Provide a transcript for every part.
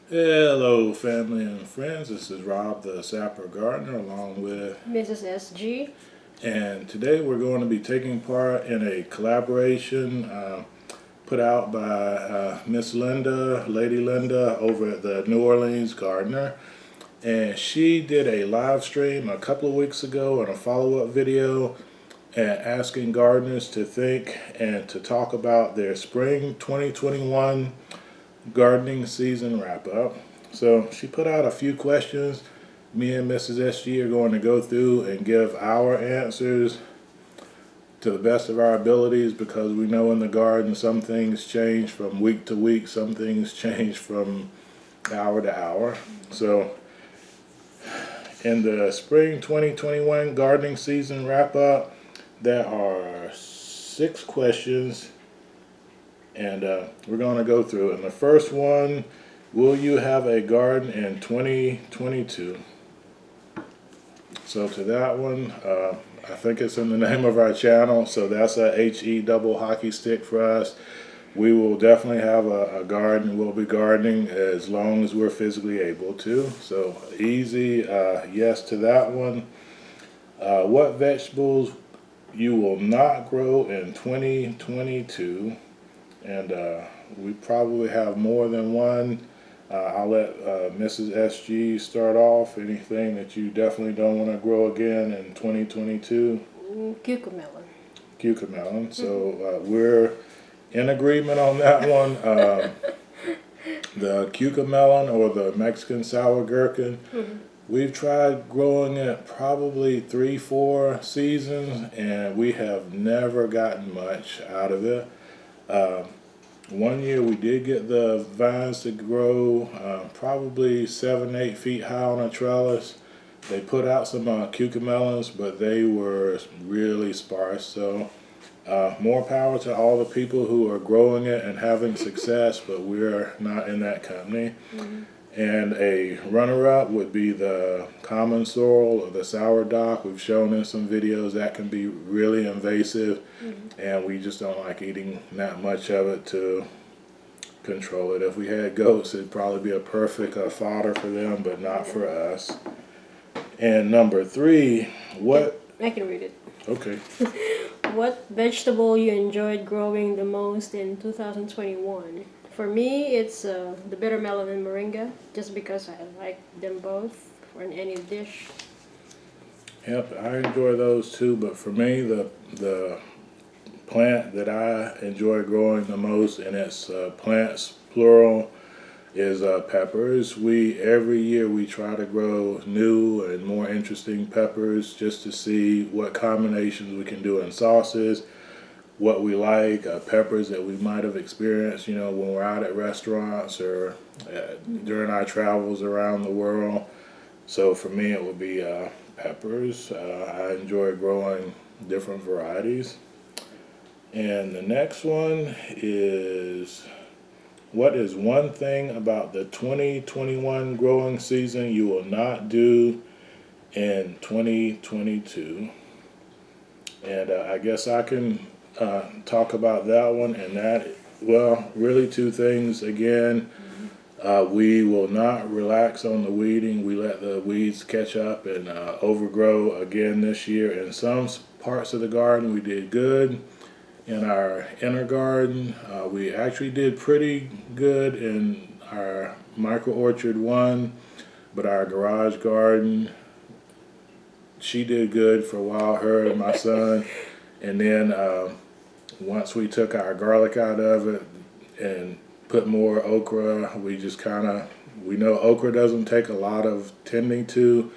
Hello, family and friends. This is Rob, the Sapper gardener, along with Mrs. SG. and today we're going to be taking part in a collaboration put out by Miss Linda, Lady Linda, over at the New Orleans Gardener. And she did a live stream a couple of weeks ago and a follow-up video and asking gardeners to think and to talk about their spring 2021 gardening season wrap up. So she put out a few questions. Me and Mrs. SG are going to go through and give our answers to the best of our abilities, because we know in the garden some things change from week to week, some things change from hour to hour. So in the spring 2021 gardening season wrap up, there are 6 questions, and we're going to go through. And the first one: will you have a garden in 2022? So to that one, I think it's in the name of our channel, so that's a HE double hockey stick for us. We will definitely have a garden. We'll be gardening as long as we're physically able to. So easy yes to that one. What vegetables you will not grow in 2022? And we probably have more than one. I'll let Mrs. SG start off. Anything that you definitely don't want to grow again in 2022? Cucumber. Cucumber. So we're in agreement on that one. The cucumber, or the Mexican sour gherkin, we've tried growing it probably 3-4 seasons, and we have never gotten much out of it. One year we did get the vines to grow probably 7-8 feet high on a trellis. They put out some cucamelons, but they were really sparse. So more power to all the people who are growing it and having success, but we're not in that company. And a runner-up would be the common sorrel or the sourdock. We've shown in some videos that can be really invasive, and we just don't like eating that much of it to control it. If we had goats, it'd probably be a perfect fodder for them, but not for us. And number 3, what? I can read it. Okay. What vegetable you enjoyed growing the most in 2021? For me, it's the bitter melon and moringa, just because I like them both for any dish. Yep, I enjoy those too, but for me, the plant that I enjoy growing the most, and it's plants plural, is peppers. Every year we try to grow new and more interesting peppers, just to see what combinations we can do in sauces, what we like, peppers that we might have experienced, when we're out at restaurants or during our travels around the world. So for me, it would be peppers. I enjoy growing different varieties. And the next one is: what is one thing about the 2021 growing season you will not do in 2022? And I guess I can talk about that one. And that, well, really 2 things again. We will not relax on the weeding. We let the weeds catch up and overgrow again this year. In some parts of the garden we did good. In our inner garden, we actually did pretty good in our micro orchard 1, but our garage garden, she did good for a while, her and my son. And then once we took our garlic out of it and put more okra, we just we know okra doesn't take a lot of tending to,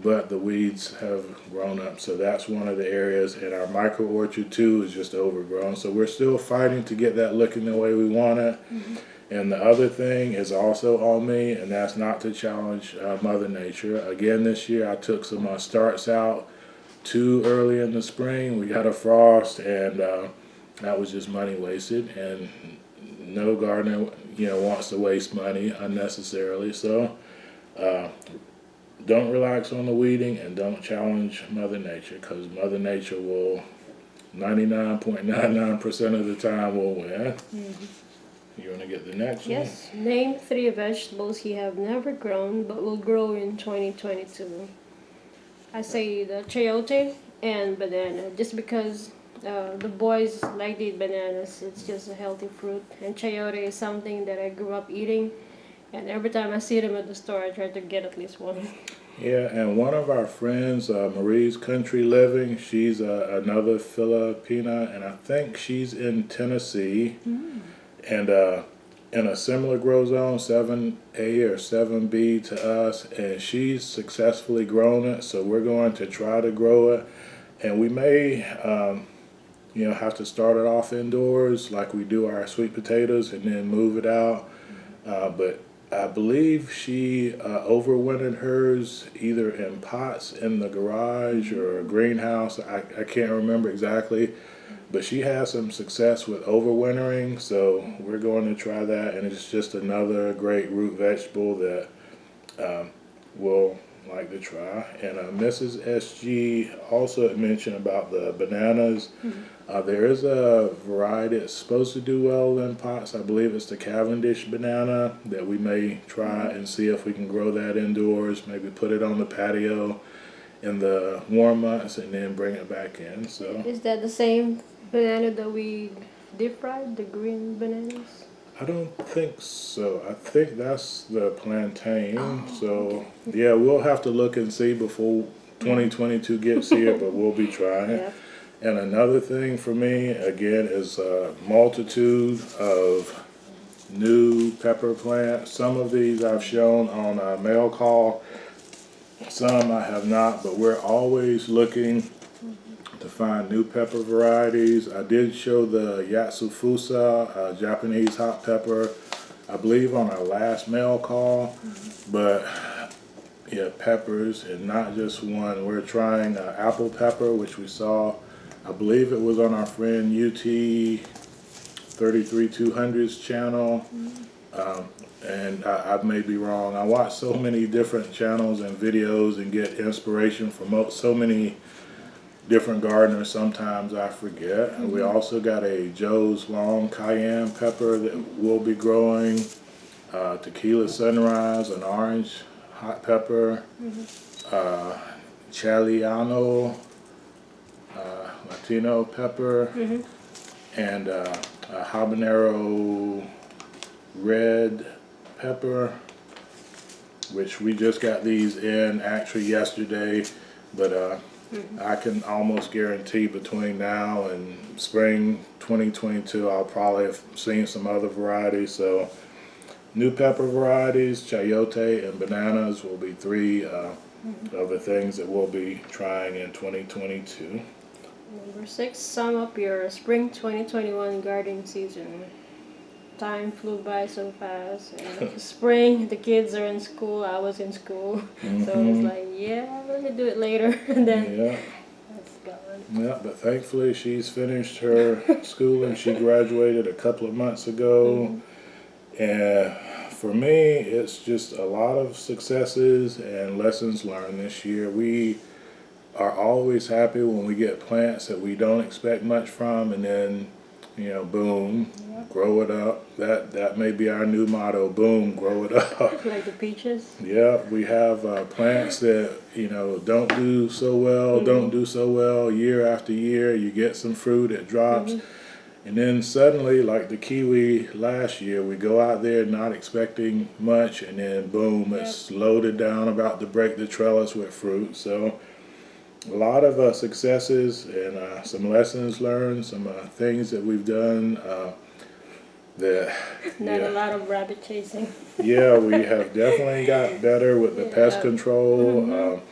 but the weeds have grown up. So that's one of the areas. And our micro orchard 2 is just overgrown. So we're still fighting to get that looking the way we want it. And the other thing is also on me, and that's not to challenge Mother Nature. Again, this year I took some starts out too early in the spring. We got a frost, and that was just money wasted. And no gardener, wants to waste money unnecessarily. So don't relax on the weeding, and don't challenge Mother Nature, because Mother Nature will 99.99% of the time will win. You want to get the next one? Yes. Name 3 vegetables you have never grown but will grow in 2022. I say the chayote and banana, just because the boys like to eat bananas. It's just a healthy fruit, and chayote is something that I grew up eating, and every time I see them at the store, I try to get at least one. Yeah, and one of our friends, Marie's Country Living, she's another Filipina, and I think she's in Tennessee, and in a similar grow zone, 7A or 7B to us, and she's successfully grown it, so we're going to try to grow it, and we may, have to start it off indoors like we do our sweet potatoes and then move it out, but I believe she overwintered hers either in pots in the garage or a greenhouse. I can't remember exactly, but she has some success with overwintering, so we're going to try that. And it's just another great root vegetable that we'll like to try. And Mrs. SG also had mentioned about the bananas. There is a variety that's supposed to do well in pots. I believe it's the Cavendish banana that we may try and see if we can grow that indoors. Maybe put it on the patio in the warm months and then bring it back in. So Is that the same banana that we deep fried, the green bananas? I don't think so. I think that's the plantain. So yeah, we'll have to look and see before 2022 gets here, but we'll be trying. Yeah. And another thing for me, again, is a multitude of new pepper plants. Some of these I've shown on a mail call, some I have not, but we're always looking to find new pepper varieties. I did show the Yatsufusa, Japanese hot pepper, I believe on our last mail call, but yeah, peppers and not just one. We're trying apple pepper, which we saw, I believe it was on our friend UT 33200's channel, and I may be wrong. I watch so many different channels and videos and get inspiration from so many different gardeners. Sometimes I forget. And we also got a Joe's Long Cayenne pepper that we'll be growing, Tequila Sunrise, an orange hot pepper, Chaliano Latino pepper, and a habanero red pepper, which we just got these in actually yesterday, but I can almost guarantee between now and spring 2022 I'll probably have seen some other varieties. So new pepper varieties, chayote and bananas will be 3 of the things that we'll be trying in 2022. Number 6, sum up your spring 2021 gardening season. Time flew by so fast. And spring, the kids are in school. I was in school, so it was like, yeah, let me do it later, and then Yeah. that's gone. Yeah, but thankfully she's finished her schooling. She graduated a couple of months ago. And for me, it's just a lot of successes and lessons learned this year. We are always happy when we get plants that we don't expect much from, and then, boom, grow it up. That may be our new motto, boom, grow it up. Like the peaches. Yeah, we have plants that, don't do so well year after year. You get some fruit, it drops. And then suddenly, like the kiwi last year, we go out there not expecting much, and then boom, it's loaded down about to break the trellis with fruit. So a lot of successes and some lessons learned, some things that we've done that Not a lot of rabbit chasing. yeah, we have definitely got better with the pest control,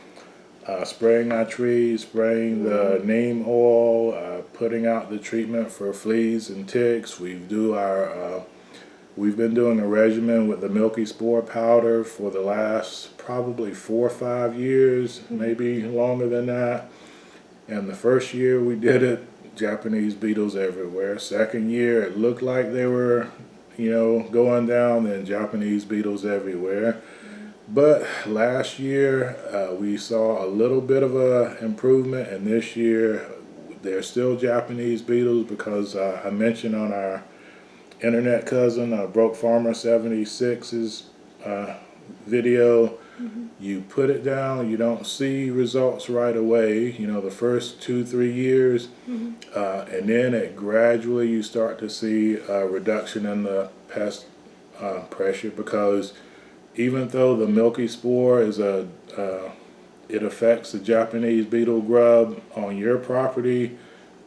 spraying our trees, spraying the neem oil, putting out the treatment for fleas and ticks. We've been doing a regimen with the milky spore powder for the last probably 4 or 5 years, maybe longer than that. And the first year we did it, Japanese beetles everywhere. Second year, it looked like they were, going down, and Japanese beetles everywhere. But last year, we saw a little bit of a improvement, and this year, there's still Japanese beetles because I mentioned on our internet cousin, Broke Farmer 76's video. You put it down, you don't see results right away, you know, the first 2-3 years, and then it gradually you start to see a reduction in the pest pressure, because even though the milky spore is it affects the Japanese beetle grub on your property,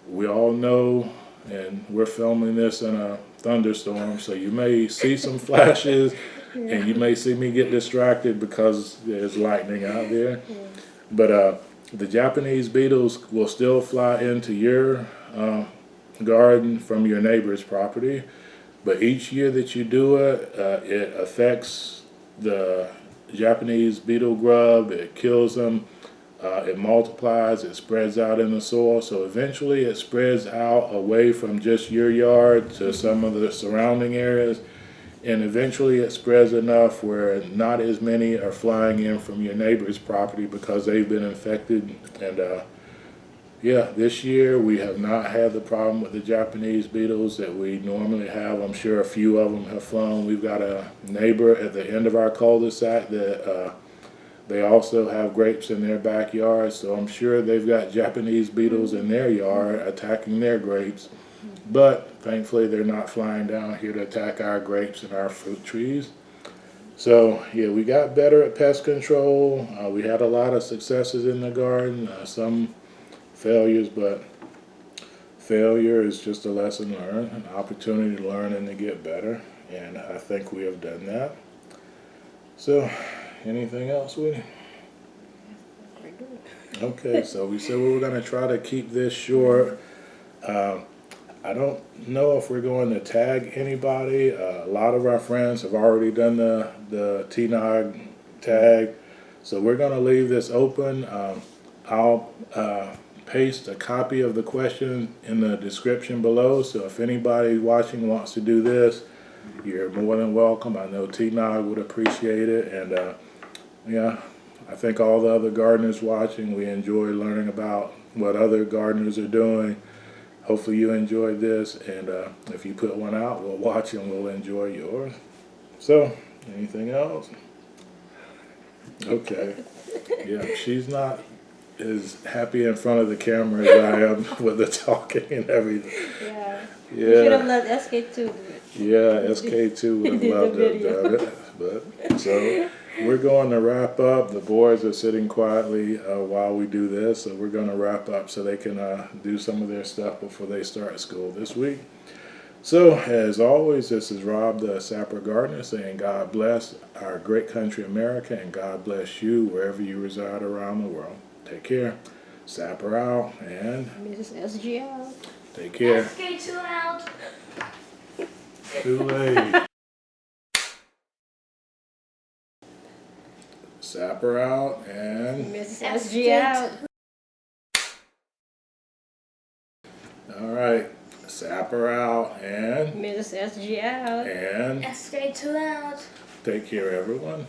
we all know, and we're filming this in a thunderstorm, so you may see some flashes. And you may see me get distracted because there's lightning out there. But the Japanese beetles will still fly into your garden from your neighbor's property. But each year that you do it, it affects the Japanese beetle grub. It kills them. It multiplies. It spreads out in the soil. So eventually it spreads out away from just your yard to some of the surrounding areas. And eventually it spreads enough where not as many are flying in from your neighbor's property because they've been infected. And yeah, this year we have not had the problem with the Japanese beetles that we normally have. I'm sure a few of them have flown. We've got a neighbor at the end of our cul-de-sac that they also have grapes in their backyard. So I'm sure they've got Japanese beetles in their yard attacking their grapes. But thankfully they're not flying down here to attack our grapes and our fruit trees. So yeah, we got better at pest control. We had a lot of successes in the garden, some failures, but failure is just a lesson learned, an opportunity to learn and to get better. And I think we have done that. So anything else, Woody? Okay, so we said we were going to try to keep this short. I don't know if we're going to tag anybody. A lot of our friends have already done the Tnog tag, so we're going to leave this open. I'll paste a copy of the question in the description below, so if anybody watching wants to do this, you're more than welcome. I know Tnog would appreciate it, and yeah, I think all the other gardeners watching, we enjoy learning about what other gardeners are doing. Hopefully you enjoyed this, and if you put one out, we'll watch and we'll enjoy yours. So, anything else? Okay. Yeah, she's not as happy in front of the camera as I am with the talking and everything. Yeah. Yeah. You should have let SK2 do it. Yeah, SK2 would have loved to have done it. But, so, we're going to wrap up. The boys are sitting quietly while we do this, so we're going to wrap up so they can do some of their stuff before they start school this week. So, as always, this is Rob, the Sapper Gardener, saying God bless our great country, America, and God bless you wherever you reside around the world. Take care. Sapper out, and Mrs. SG out. take care. SK2 out. Too late. Sapper out, and Mrs. SG out. all right. Sapper out, and Mrs. SG out. and SK2 out. take care, everyone.